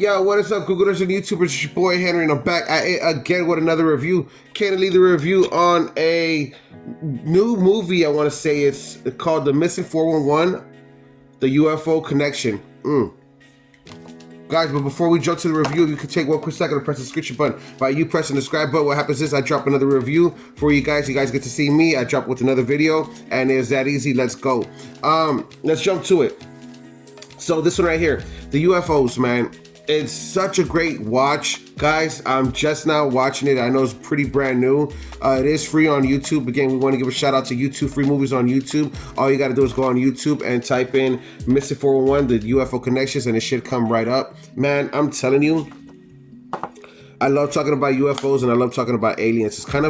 Yo, what is up, Googlers and YouTubers? It's your boy Henry, and I'm back again with another review. Can't leave the review on a new movie. I want to say it's called The Missing 411, The UFO Connection. Guys, but before we jump to the review, if you could take one quick second to press the subscription button. By you pressing the subscribe button, what happens is I drop another review for you guys. You guys get to see me. I drop with another video, and it's that easy. Let's go. Let's jump to it. So this one right here, the UFOs, man. It's such a great watch, guys. I'm just now watching it. I know it's pretty brand new. It is free on YouTube. Again, we want to give a shout out to YouTube Free Movies on YouTube. All you got to do is go on YouTube and type in Missing 411, the UFO Connections, and it should come right up. Man, I'm telling you, I love talking about UFOs and I love talking about aliens. It's kind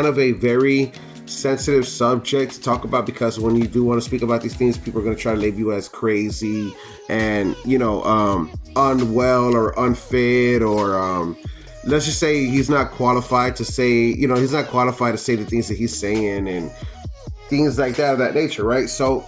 of a very sensitive subject to talk about, because when you do want to speak about these things, people are going to try to label you as crazy and, you know, unwell or unfit, or let's just say he's not qualified to say, you know, he's not qualified to say the things that he's saying and things like that of that nature, right? So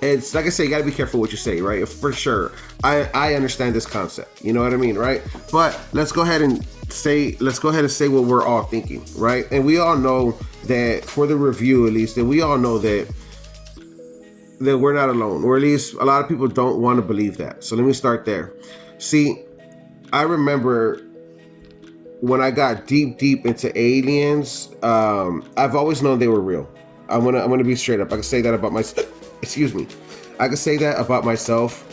it's like I say, you gotta be careful what you say, right? For sure, I understand this concept, you know what I mean, right? But let's go ahead and say what we're all thinking, right? And we all know that, for the review at least, that we all know that we're not alone, or at least a lot of people don't want to believe that. So let me start there. See, I remember when I got deep into aliens, I've always known they were real. I'm gonna be straight up. I can say that about myself. Excuse me. I can say that about myself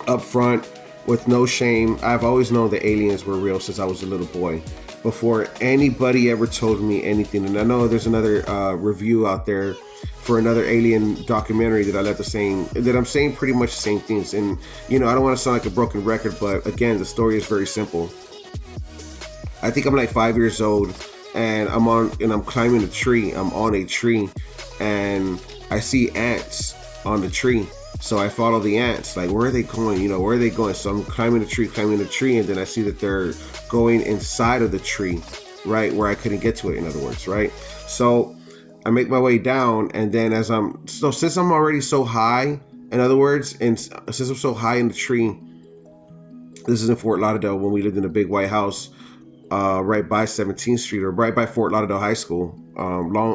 up front with no shame. I've always known that aliens were real since I was a little boy, before anybody ever told me anything. And I know there's another review out there for another alien documentary that I'm saying pretty much the same things. And, you know, I don't want to sound like a broken record, but again, the story is very simple. I think I'm like 5 years old, and I'm climbing a tree. I'm on a tree, and I see ants on the tree. So I follow the ants, like, where are they going? You know, where are they going? So I'm climbing the tree, and then I see that they're going inside of the tree, right, where I couldn't get to it, in other words, right? So I make my way down, and then since I'm already so high, in other words, and since I'm so high in the tree, this is in Fort Lauderdale when we lived in a big white house, right by 17th Street, or right by Fort Lauderdale High School.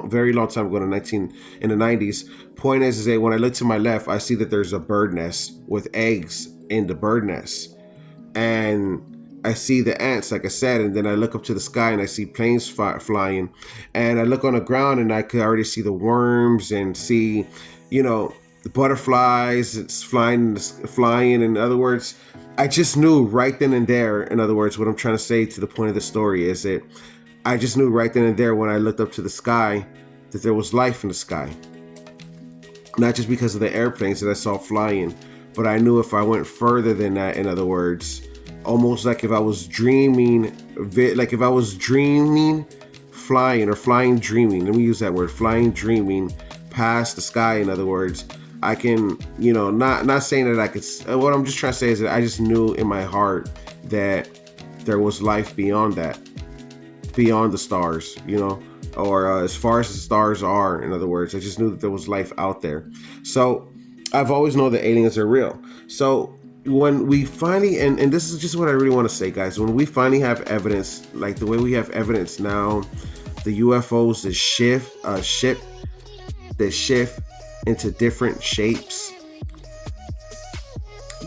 Very long time ago, in the 90s. Point is that when I look to my left, I see that there's a bird nest with eggs in the bird nest, and I see the ants, like I said, and then I look up to the sky and I see planes flying, and I look on the ground and I could already see the worms and see, you know, the butterflies. It's flying. In other words, I just knew right then and there. In other words, what I'm trying to say to the point of the story is that I just knew right then and there, when I looked up to the sky, that there was life in the sky. Not just because of the airplanes that I saw flying, but I knew if I went further than that, in other words, almost like if I was dreaming, flying, or flying dreaming. Let me use that word, flying dreaming past the sky. In other words, I can, you know, not saying that I could. What I'm just trying to say is that I just knew in my heart that there was life beyond that, beyond the stars, you know, or as far as the stars are. In other words, I just knew that there was life out there. So I've always known that aliens are real. So when we finally, and this is just what I really want to say, guys, when we finally have evidence, like the way we have evidence now, the UFOs that shift into different shapes,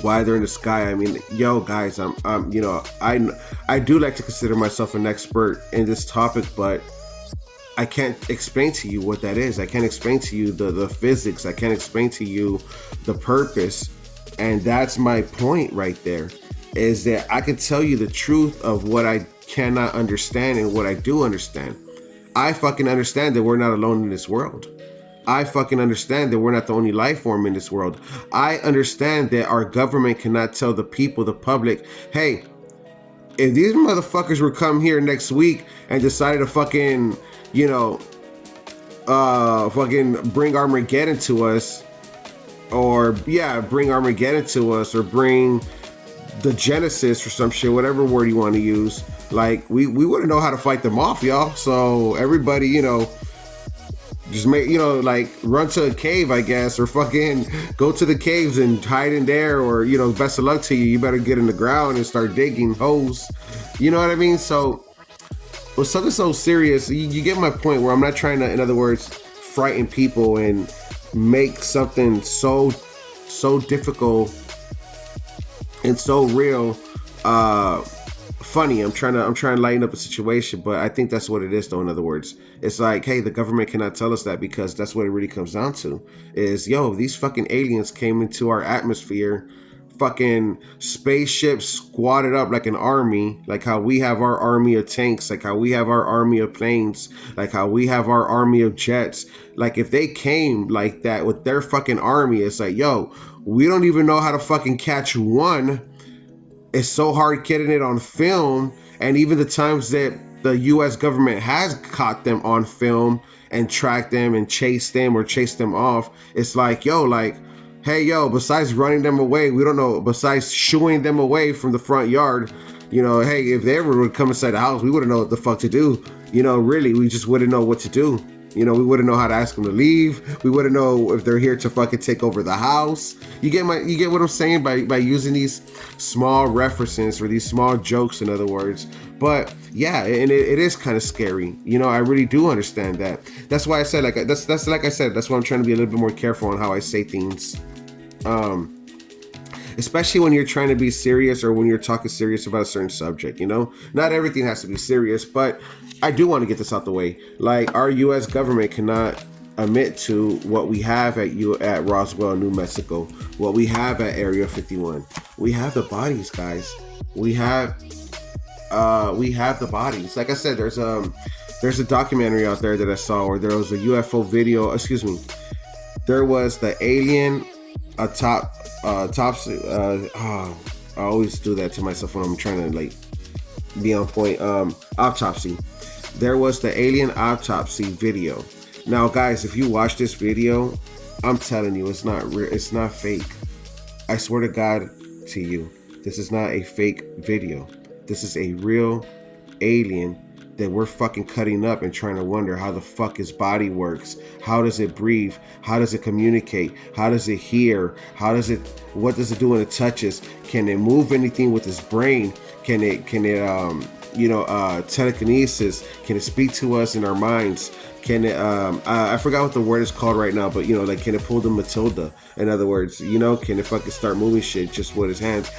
why they're in the sky. I mean, yo, guys, you know, I do like to consider myself an expert in this topic, but I can't explain to you what that is. I can't explain to you the physics. I can't explain to you the purpose. And that's my point right there, is that I can tell you the truth of what I cannot understand and what I do understand. I fucking understand that we're not alone in this world. I fucking understand that we're not the only life form in this world. I understand that our government cannot tell the people, the public, hey, if these motherfuckers were come here next week and decided to fucking, you know, fucking bring Armageddon to us, or bring Armageddon to us, or bring the Genesis or some shit, whatever word you want to use, like we wouldn't know how to fight them off, y'all. So everybody, you know, Just make, like run to a cave, I guess, or fucking go to the caves and hide in there, or best of luck to you. You better get in the ground and start digging holes. You know what I mean? So with something so serious, you get my point. Where I'm not trying to, in other words, frighten people and make something so difficult and so real funny. I'm trying to lighten up the situation, but I think that's what it is though. In other words, it's like, hey, the government cannot tell us that, because that's what it really comes down to is, yo, these fucking aliens came into our atmosphere, fucking spaceships squatted up like an army, like how we have our army of tanks, like how we have our army of planes, like how we have our army of jets. Like if they came like that with their fucking army, it's like, yo, we don't even know how to fucking catch one. It's so hard getting it on film, and even the times that the U.S. government has caught them on film and tracked them and chased them or chased them off, it's like, yo, like, hey, yo, besides running them away, we don't know, besides shooing them away from the front yard, hey, if they ever would come inside the house, we wouldn't know what the fuck to do. Really, we just wouldn't know what to do. We wouldn't know how to ask them to leave. We wouldn't know if they're here to fucking take over the house. You get what I'm saying by using these small references or these small jokes, in other words. But yeah, and it is kind of scary. I really do understand that. That's why I said, like, that's like I said, that's why I'm trying to be a little bit more careful on how I say things. Especially when you're trying to be serious, or when you're talking serious about a certain subject, not everything has to be serious, but I do want to get this out the way. Like, our U.S. government cannot admit to what we have at Roswell, New Mexico, what we have at Area 51. We have the bodies, guys. We have the bodies. Like I said, there's a documentary out there that I saw, or there was a UFO video. Excuse me. There was the alien autopsy. I always do that to myself when I'm trying to like be on point. Autopsy. There was the alien autopsy video. Now, guys, if you watch this video, I'm telling you, it's not real. It's not fake. I swear to God to you, this is not a fake video. This is a real alien that we're fucking cutting up and trying to wonder how the fuck his body works. How does it breathe? How does it communicate? How does it hear? What does it do when it touches? Can it move anything with his brain? Can it telekinesis? Can it speak to us in our minds? Can it I forgot what the word is called right now, but like, can it pull the Matilda? In other words, can it fucking start moving shit just with his hands?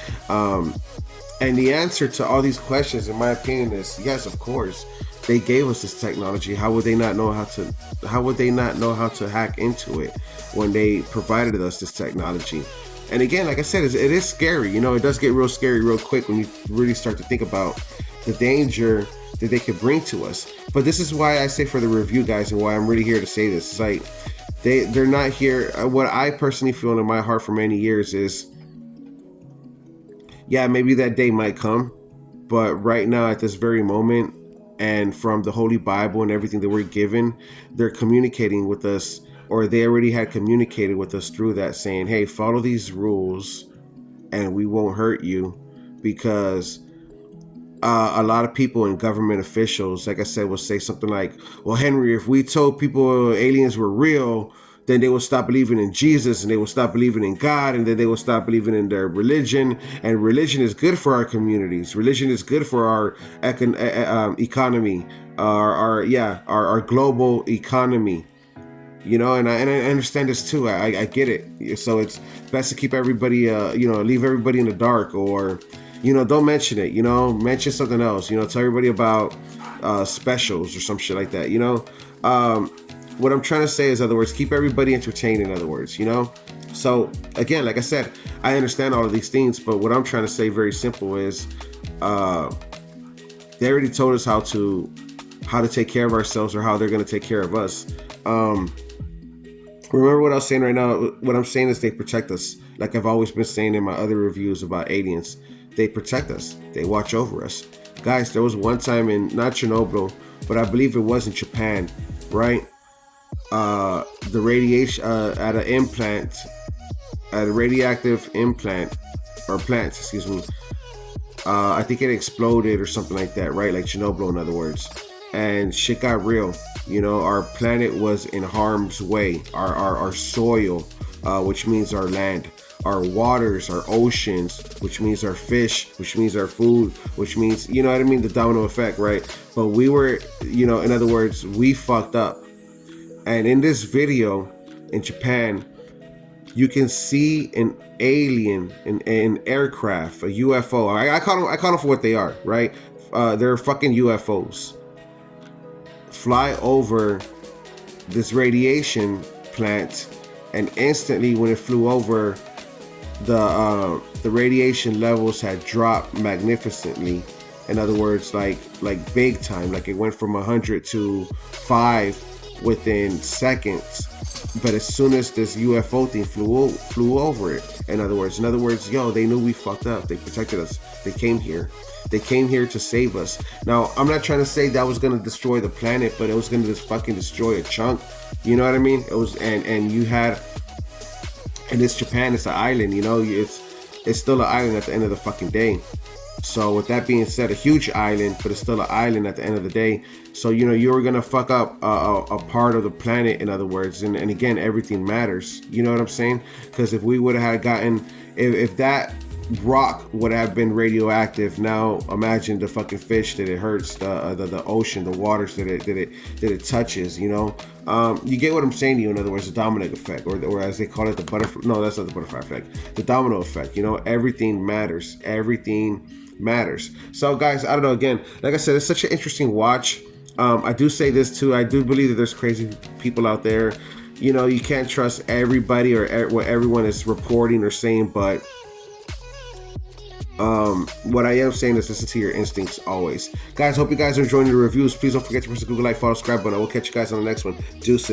And the answer to all these questions, in my opinion, is yes, of course. They gave us this technology. How would they not know how to hack into it when they provided us this technology? And again, like I said, it is scary. It does get real scary real quick when you really start to think about the danger that they could bring to us. But this is why I say for the review, guys, and why I'm really here to say this. It's like they're not here. What I personally feel in my heart for many years is, yeah, maybe that day might come, but right now at this very moment, and from the Holy Bible and everything that we're given, they're communicating with us, or they already had communicated with us through that, saying, hey, follow these rules and we won't hurt you. Because a lot of people and government officials, like I said, will say something like, well, Henry, if we told people aliens were real, then they will stop believing in Jesus, and they will stop believing in God, and then they will stop believing in their religion. And religion is good for our communities. Religion is good for our economy, our global economy. And I understand this too. I get it. So it's best to keep everybody, leave everybody in the dark, or, don't mention it. Mention something else. Tell everybody about specials or some shit like that. What I'm trying to say is, in other words, keep everybody entertained, in other words, So, again, like I said, I understand all of these things, but what I'm trying to say very simple is they already told us how to take care of ourselves, or how they're going to take care of us. Remember what I was saying right now? What I'm saying is they protect us. Like I've always been saying in my other reviews about aliens, they protect us. They watch over us. Guys, there was one time in, not Chernobyl, but I believe it was in Japan, right? The radiation at a radioactive implant, or plants, excuse me. I think it exploded or something like that, right? Like Chernobyl, in other words. And shit got real. Our planet was in harm's way. Our soil, which means our land, our waters, our oceans, which means our fish, which means our food, which means, you know what I mean, the domino effect, right? But we were, in other words, we fucked up. And in this video in Japan, you can see an alien, an aircraft, a UFO. I call them for what they are, right? They're fucking UFOs. Fly over this radiation plant, and instantly when it flew over, the radiation levels had dropped magnificently. In other words, like big time. Like it went from 100 to 5 within seconds. But as soon as this UFO thing flew over it, in other words, they knew we fucked up. They protected us. They came here to save us. Now, I'm not trying to say that was going to destroy the planet, but it was going to just fucking destroy a chunk. You know what I mean? It was, and you had, and it's Japan, it's an island, it's still an island at the end of the fucking day. So with that being said, a huge island, but it's still an island at the end of the day. So, you were going to fuck up a part of the planet, in other words. And again, everything matters. You know what I'm saying? Because if we would have gotten, if that rock would have been radioactive, now imagine the fucking fish that it hurts, the ocean, the waters that it touches, you get what I'm saying to you. In other words, the domino effect, or as they call it, the butterfly. No, that's not the butterfly effect. The domino effect. Everything matters. Everything matters. So guys, I don't know, again, like I said, it's such an interesting watch. I do say this too, I do believe that there's crazy people out there. You can't trust everybody or what everyone is reporting or saying, but what I am saying is listen to your instincts always. Guys, hope you guys are enjoying the reviews. Please don't forget to press the Google like, follow, subscribe button. I will catch you guys on the next one. Deuces.